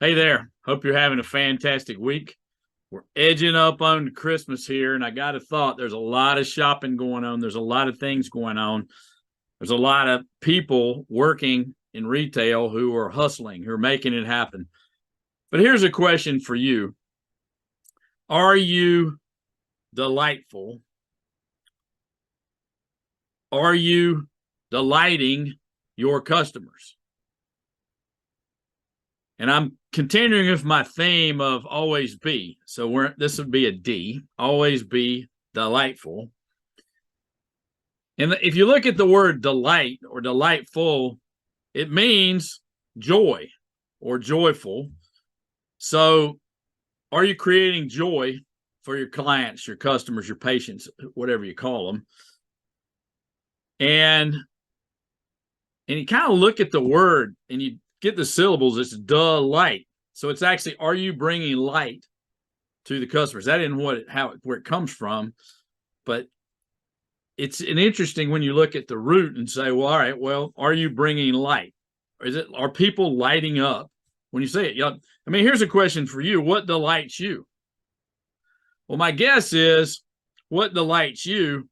Hey there. Hope you're having a fantastic week. We're edging up on Christmas here, and I got a thought. There's a lot of shopping going on. There's a lot of things going on. There's a lot of people working in retail who are hustling, who are making it happen. But here's a question for you. Are you delightful? Are you delighting your customers? And I'm continuing with my theme of always be. So this would be a D, always be delightful. And if you look at the word delight or delightful, it means joy or joyful. So are you creating joy for your clients, your customers, your patients, whatever you call them? And you kind of look at the word and you get the syllables, it's delight. So it's actually, are you bringing light to the customers? That isn't where it comes from, but it's an interesting when you look at the root and say, well, all right, well, are you bringing light? Are people lighting up when you say it? I mean, here's a question for you. What delights you? Well, my guess is what delights you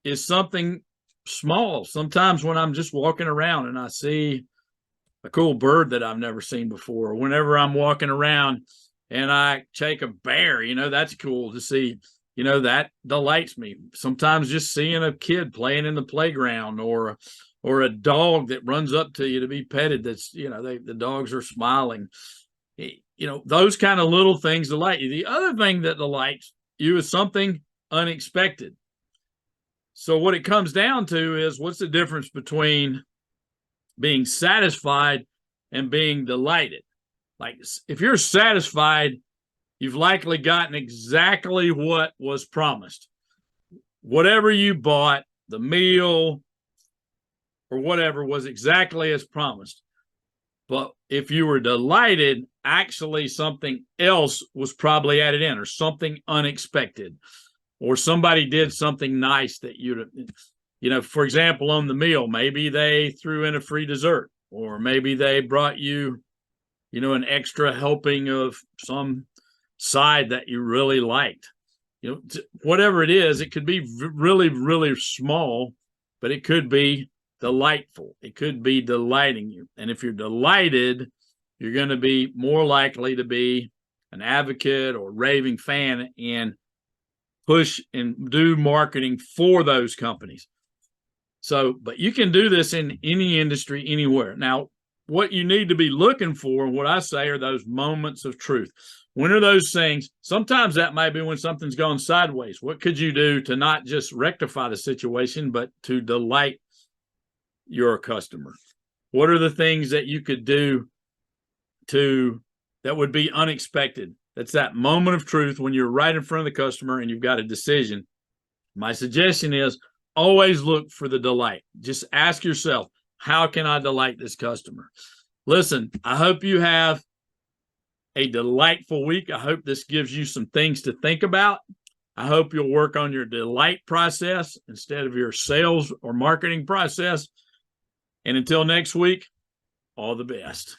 is something small. Sometimes when I'm just walking around and I see a cool bird that I've never seen before, or whenever I'm walking around and I take a bear, that's cool to see, that delights me. Sometimes just seeing a kid playing in the playground or a dog that runs up to you to be petted. That's, the dogs are smiling, those kind of little things delight you. The other thing that delights you is something unexpected. So what it comes down to is, what's the difference between being satisfied and being delighted? Like, if you're satisfied, you've likely gotten exactly what was promised. Whatever you bought, the meal or whatever, was exactly as promised. But if you were delighted, actually something else was probably added in, or something unexpected, or somebody did something nice that for example, on the meal, maybe they threw in a free dessert, or maybe they brought you, an extra helping of some side that you really liked. Whatever it is, it could be really, really small, but it could be delightful. It could be delighting you. And if you're delighted, you're going to be more likely to be an advocate or raving fan and push and do marketing for those companies. So, but you can do this in any industry, anywhere. Now, what you need to be looking for, what I say, are those moments of truth. When are those things? Sometimes that might be when something's gone sideways. What could you do to not just rectify the situation, but to delight your customer? What are the things that you could do that would be unexpected? That's that moment of truth when you're right in front of the customer and you've got a decision. My suggestion is, always look for the delight. Just ask yourself, how can I delight this customer? Listen, I hope you have a delightful week. I hope this gives you some things to think about. I hope you'll work on your delight process instead of your sales or marketing process. And until next week, all the best.